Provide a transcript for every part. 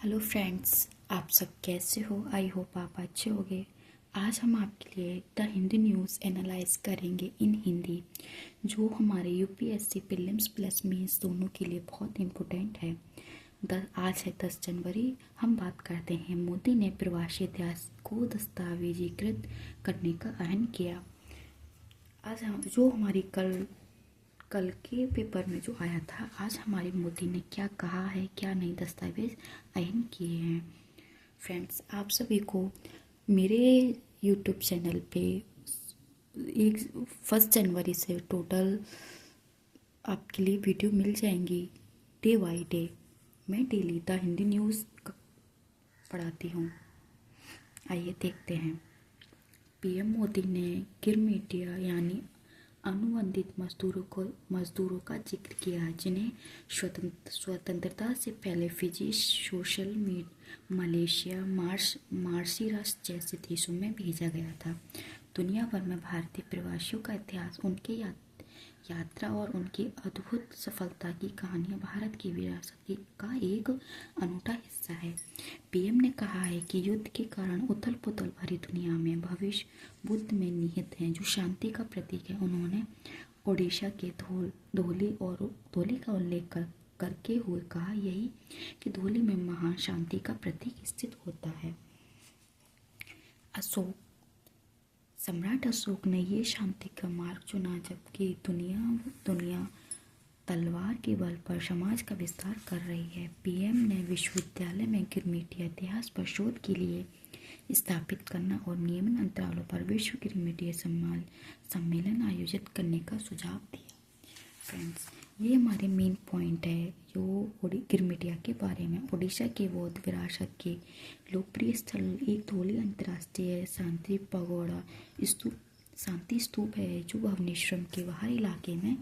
Hello friends, आप सब कैसे हो? आई होप आप अच्छे होंगे। आज हम आपके लिए द हिंदी न्यूज़ एनालाइज करेंगे इन हिंदी, जो हमारे यूपीएससी प्रीलिम्स प्लस मेंस दोनों के लिए बहुत इम्पोर्टेंट है। आज है 10 जनवरी। हम बात करते हैं मोदी ने प्रवासी इतिहास को दस्तावेजीकृत करने का ऐलान किया। आज हम जो हमारी कल के पेपर में जो आया था, आज हमारे मोदी ने क्या कहा है, क्या नए दस्तावेज अयन किए हैं। फ्रेंड्स, आप सभी को मेरे यूट्यूब चैनल पे 1 जनवरी से टोटल आपके लिए वीडियो मिल जाएंगी डे बाई डे। मैं डेली द हिंदी न्यूज़ पढ़ाती हूँ। आइए देखते हैं। पीएम मोदी ने गिरमिटिया यानी अनुबंधित मजदूरों का जिक्र किया, जिन्हें स्वतंत्रता से पहले फिजी, सोशल मलेशिया, मार्शल जैसे देशों में भेजा गया था। दुनिया भर में भारतीय प्रवासियों का इतिहास, उनके यात्रा और उनकी अद्भुत सफलता की कहानियां भारत की विरासत का एक अनूठा हिस्सा है। पीएम ने कहा है कि युद्ध के कारण उथल पुथल भरी दुनिया में भविष्य बुद्ध में निहित है, जो शांति का प्रतीक है। उन्होंने ओडिशा के धोली का उल्लेख करके हुए कहा यही कि धोली में महान शांति का प्रतीक स्थित होता है। सम्राट अशोक ने ये शांति का मार्ग चुना, जबकि दुनिया तलवार के बल पर समाज का विस्तार कर रही है। पीएम ने विश्वविद्यालय में गिरमिटिया इतिहास पर शोध के लिए स्थापित करना और नियमित अंतरालों पर विश्व गिरमिटिया सम्मेलन आयोजित करने का सुझाव दिया। फ्रेंड्स, ये हमारे मेन पॉइंट है जो गिरमिटिया के बारे में। ओडिशा के बौद्ध विरासत के लोकप्रिय स्थल एक धौली अंतर्राष्ट्रीय शांति स्तूप है, जो भुवनेश्वर के बाहरी इलाके में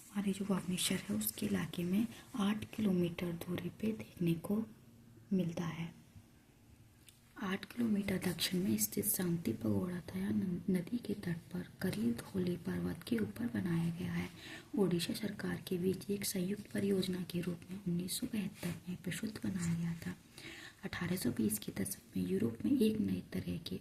हमारे जो भुवनेश्वर है उसके इलाके में 8 किलोमीटर दूरी पे देखने को मिलता है। 8 किलोमीटर दक्षिण में स्थित शांति पगोड़ा दया नदी के तट पर करीब धौली पर्वत के ऊपर बनाया गया है। ओडिशा सरकार के बीच एक संयुक्त परियोजना के रूप में 1972 में प्रस्तुत बनाया गया था। 1820 के दशक में यूरोप में एक नए तरह के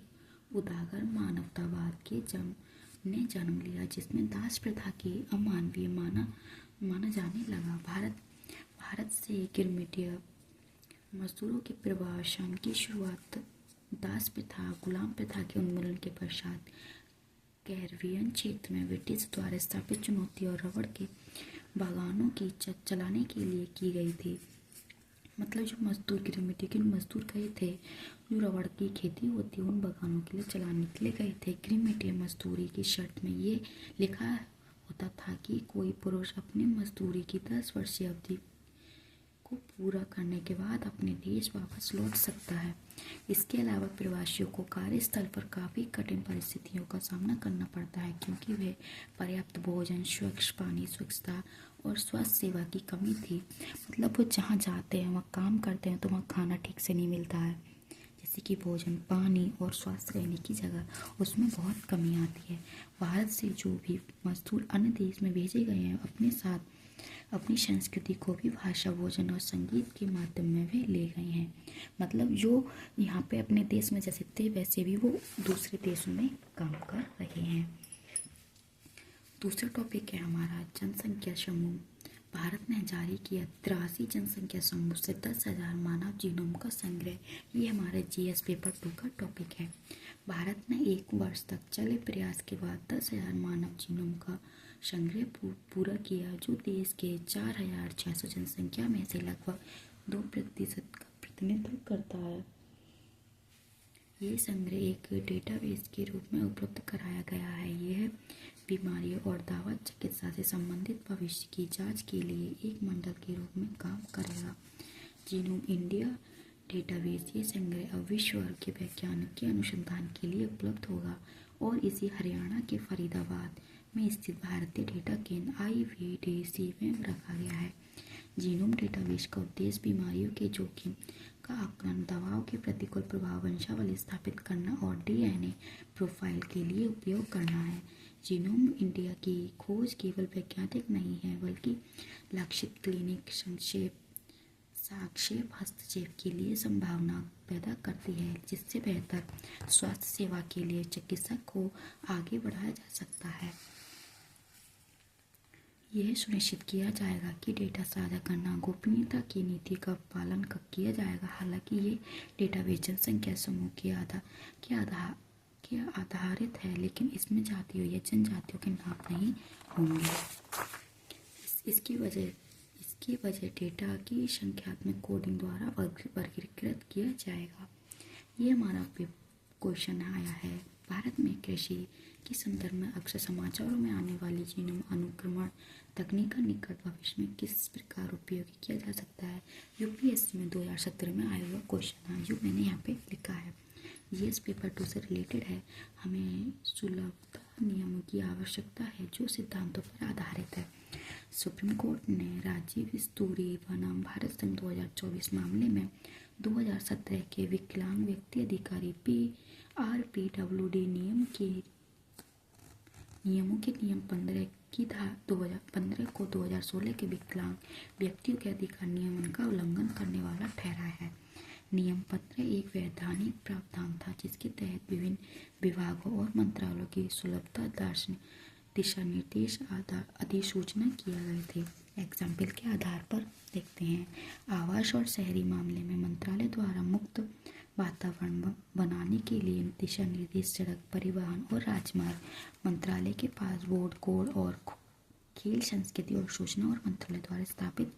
उदार मानवतावाद के जन्म लिया, जिसमें दास प्रथा की अमानवीय माना जाने लगा। भारत से गिरमिटिया मजदूरों के प्रवासन की शुरुआत दास प्रथा, गुलाम प्रथा के उन्मूलन के पश्चात कैरिबियन क्षेत्र में ब्रिटिश द्वारा स्थापित चुनौती और रबड़ के बागानों की चलाने के लिए की गई थी। मतलब जो मजदूर गिरमिटिया के मजदूर गए थे, जो रबड़ की खेती होती है, उन बागानों के लिए चलाने के लिए गए थे। गिरमिटिया मजदूरी की शर्त में ये लिखा होता था कि कोई पुरुष अपने मजदूरी की 10 वर्षीय अवधि को पूरा करने के बाद अपने देश वापस लौट सकता है। इसके अलावा प्रवासियों को कार्यस्थल पर काफ़ी कठिन परिस्थितियों का सामना करना पड़ता है, क्योंकि वे पर्याप्त भोजन, स्वच्छ पानी, स्वच्छता और स्वास्थ्य सेवा की कमी थी। मतलब वो जहाँ जाते हैं, वहाँ काम करते हैं, तो वहाँ खाना ठीक से नहीं मिलता है, जैसे कि भोजन, पानी और स्वास्थ्य रहने की जगह, उसमें बहुत कमी आती है। भारत से जो भी मजदूर अन्य देश में भेजे गए हैं, अपने साथ अपनी संस्कृति को भी भाषा, भोजन और संगीत के माध्यम में भी ले गए हैं। मतलब जो यहाँ पे अपने देश में जैसे थे, वैसे भी वो दूसरे देशों में काम कर रहे हैं। दूसरा टॉपिक है हमारा जनसंख्या समूह। भारत ने जारी किया 83 जनसंख्या समूह से 10,000 मानव जीनोम का संग्रह। ये हमारे जीएस पेपर 2 का टॉपिक है। भारत ने 1 वर्ष तक चले प्रयास के बाद 10,000 मानव जीनोम का संग्रह पूरा किया, जो देश के 4,600 जनसंख्या में से लगभग 2% का प्रतिनिधित्व करता है। ये संग्रह एक डेटाबेस के रूप में उपलब्ध कराया गया है। यह बीमारियों और दवा चिकित्सा से संबंधित भविष्य की जांच के लिए एक मंडल के रूप में काम करेगा। जीनोम इंडिया डेटाबेस, ये संग्रह अब विश्व भर के वैज्ञानिक के अनुसंधान के लिए उपलब्ध होगा और इसे हरियाणा के फरीदाबाद में स्थित भारतीय डेटा केंद्र IVDC में रखा गया है। जीनोम डेटाबेस का उद्देश्य बीमारियों के जोखिम का आकलन, दवाओं के प्रतिकूल प्रभाव, वंशावली स्थापित करना और डीएनए प्रोफाइल के लिए उपयोग करना है। जीनोम इंडिया की खोज केवल वैज्ञानिक नहीं है, बल्कि लक्षित क्लिनिक साक्षेप हस्तक्षेप के लिए संभावना पैदा करती है, जिससे बेहतर स्वास्थ्य सेवा के लिए चिकित्सक को आगे बढ़ाया जा सकता है। यह सुनिश्चित किया जाएगा कि डेटा साझा करना गोपनीयता की नीति का पालन किया जाएगा। हालांकि ये डेटाबेस जनसंख्या समूह के आधारित है, लेकिन इसमें जातियों या जनजातियों के नाम नहीं होंगे। इसकी वजह डेटा की संख्यात्मक कोडिंग द्वारा वर्गीकृत किया जाएगा। ये हमारा क्वेश्चन आया है। भारत में कृषि के संदर्भ में अक्सर समाचारों में आने वाली जीनोम अनुक्रमण तकनीक का निकट भविष्य में किस प्रकार उपयोग किया जा सकता है? यूपीएससी में 2017 में आया हुआ क्वेश्चन है, जो मैंने यहाँ पे लिखा है। ये इस पेपर 2 से रिलेटेड है। हमें सुलभता नियमों की आवश्यकता है जो सिद्धांतों पर आधारित है। सुप्रीम कोर्ट ने राजीव स्तूरी बनाम भारत संघ 2024 मामले में 2017 के विकलांग व्यक्ति अधिकारी PRPWD नियमों के नियम 15 की धारा 2015 को 2016 के विकलांग व्यक्तियों के अधिकार नियमन का उल्लंघन करने वाला ठहराया है। नियम 15 एक वैधानिक प्रावधान था, जिसके तहत विभिन्न विभागों और मंत्रालयों की सुलभता दिशा निर्देश अधिसूचना किए गए थे। एग्जाम्पल के आधार पर देखते हैं। आवास और शहरी मामले में मंत्रालय द्वारा मुक्त वातावरण बनाने के लिए दिशा निर्देश सड़क परिवहन और राजमार्ग मंत्रालय के पास बोर्ड कोड और खेल संस्कृति और सूचना और मंत्रालय द्वारा स्थापित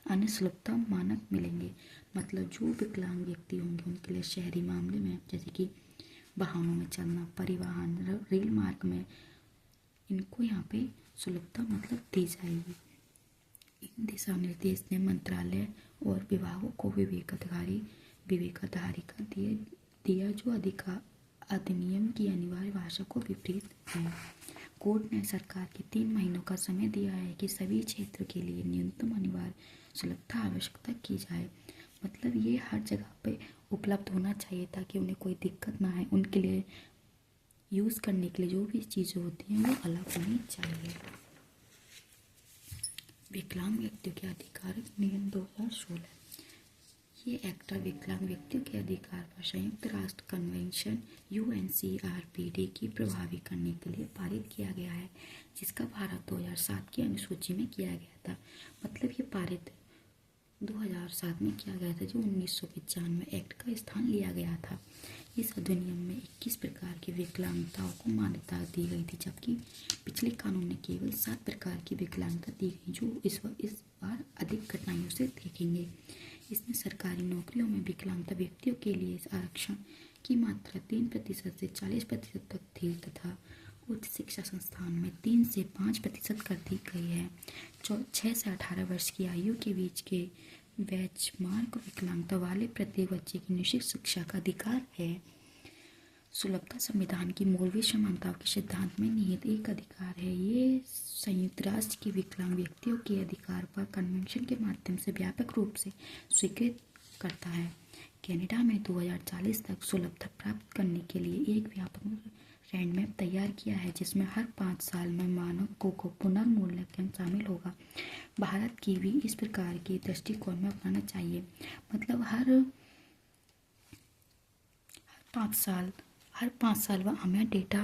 अन्य सुलभता मानक मिलेंगे। मतलब जो विकलांग व्यक्ति होंगे उनके लिए शहरी मामले में जैसे कि वाहनों में चलना, परिवहन, रेल मार्ग में इनको यहाँ पे सुलभता मतलब दी जाएगी। इन दिशा निर्देश ने मंत्रालय और विभागों को विवेकाधिकार दिया जो अधिनियम की अनिवार्य भाषा को विपरीत है। कोर्ट ने सरकार के 3 महीनों का समय दिया है कि सभी क्षेत्र के लिए न्यूनतम अनिवार्य सुलभता आवश्यकता की जाए। मतलब ये हर जगह पे उपलब्ध होना चाहिए ताकि उन्हें कोई दिक्कत ना आए। उनके लिए यूज़ करने के लिए जो भी चीज़ें होती हैं वो अलग होनी चाहिए। विकलांग व्यक्तियों के अधिकार नियम 2016। ये एक्ट विकलांग व्यक्तियों के अधिकार पर संयुक्त राष्ट्र कन्वेंशन UNCRPD की प्रभावी करने के लिए पारित किया गया है, जिसका भारत 2007 की अनुसूची में किया गया था। मतलब ये पारित 2007 में किया गया था, जो 1995 एक्ट का स्थान लिया गया था। इस अधिनियम में 21 प्रकार की विकलांगताओं को मान्यता दी गई थी, जबकि पिछले कानून ने केवल 7 प्रकार की विकलांगता दी गई, जो इस बार अधिक कठिनाइयों से देखेंगे। इसमें सरकारी नौकरियों में विकलांगता व्यक्तियों के लिए आरक्षण की मात्रा 3% से 40% तक थी तथा उच्च शिक्षा संस्थान में 3 से 5% कर दी गई है। 6 से 18 वर्ष की आयु के बीच के बेंचमार्क विकलांगता वाले प्रत्येक बच्चे की निश्चित शिक्षा का अधिकार है। सुलभता संविधान की मूलभूत समानताओं के सिद्धांत में निहित एक अधिकार है। ये संयुक्त राष्ट्र की विकलांग व्यक्तियों के अधिकार पर कन्वेंशन के माध्यम से व्यापक रूप से स्वीकृत करता है। कनाडा में 2040 तक सुलभता प्राप्त करने के लिए एक व्यापक रोडमैप तैयार किया है, जिसमें हर 5 साल में मानकों को पुनर्मूल्यांकन शामिल होगा। भारत की भी इस प्रकार के दृष्टिकोण में अपनाना चाहिए। मतलब हर 5 साल बाद हमें डेटा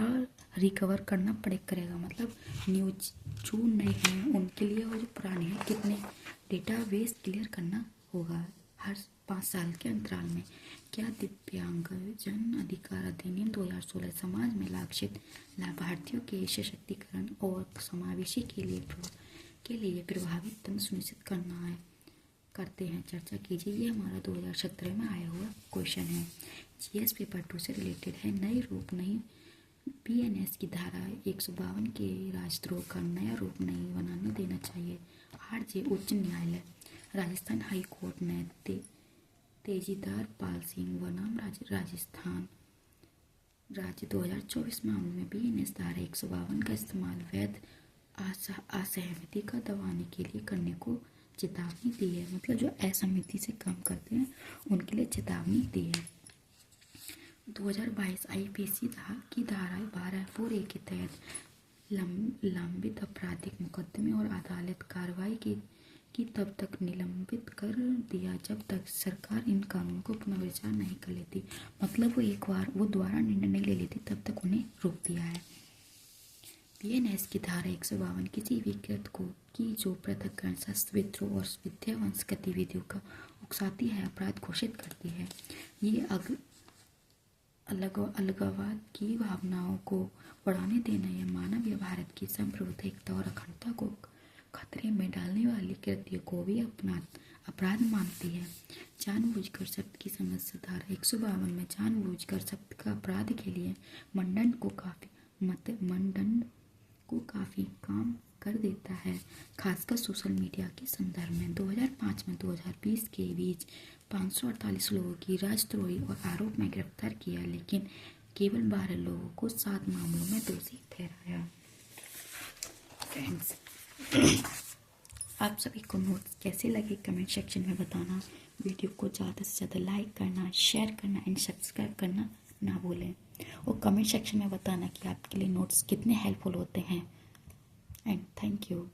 रिकवर करना करेगा। मतलब न्यूज जो नए हैं उनके लिए और जो पुराने हैं कितने डेटाबेस क्लियर करना होगा हर 5 साल के अंतराल में। क्या दिव्यांगजन अधिकार अधिनियम 2016 समाज में लक्षित लाभार्थियों के सशक्तिकरण और समावेशी के लिए प्रभावी तंत्र सुनिश्चित करते हैं? चर्चा कीजिए। ये हमारा 2017 में आया हुआ क्वेश्चन है। GS पेपर 2 से रिलेटेड है। नई BNS की धारा 152 के राजद्रोह का नया रूप नहीं बनाने देना चाहिए। RJ उच्च न्यायालय। राजस्थान हाई कोर्ट ने तेजीदार पाल सिंह बनाम राजस्थान राज्य 2024 मामले में BNS धारा 152 का इस्तेमाल वैध असहमति का दबाने के लिए करने को चेतावनी दी है, मतलब जो असहमति से काम करते हैं उनके लिए चेतावनी दी है। 2022 आईपीसी की धारा 12(4)(a) के तहत लंबित आपराधिक मुकदमे और अदालत कार्रवाई की तब तक निलंबित कर दिया जब तक सरकार इन कानूनों को पुनर्विचार नहीं कर लेती। मतलब वो एक बार वो दोबारा निर्णय नहीं ले लेती तब तक उन्हें रोक दिया है। बीएनएस की धारा 152 किसी भी व्यक्ति की जो पृथक्करण, शस्त्र विद्रोह और विध्वंस गतिविधियों का उकसाती है अपराध घोषित करती है। ये अलगाववाद की भावनाओं को बढ़ाने देना या मानव या भारत की संप्रभुता, एकता और अखंडता को खतरे में डालने वाली कृत्यों को भी अपराध मानती है। जानबूझकर शब्द की समस्या धारा 152 में जानबूझकर शब्द का अपराध के लिए मंडन को काफी काम कर देता है, खासकर सोशल मीडिया के संदर्भ में। 2005 में 2020 के बीच 548 लोगों की राजद्रोही और आरोप में गिरफ्तार किया, लेकिन केवल 12 लोगों को 7 मामलों में दोषी ठहराया। फ्रेंड्स, आप सभी को नोट्स कैसे लगे कमेंट सेक्शन में बताना। वीडियो को ज़्यादा से ज़्यादा लाइक करना, शेयर करना एंड सब्सक्राइब करना ना भूलें, और कमेंट सेक्शन में बताना कि आपके लिए नोट्स कितने हेल्पफुल होते हैं। And thank you.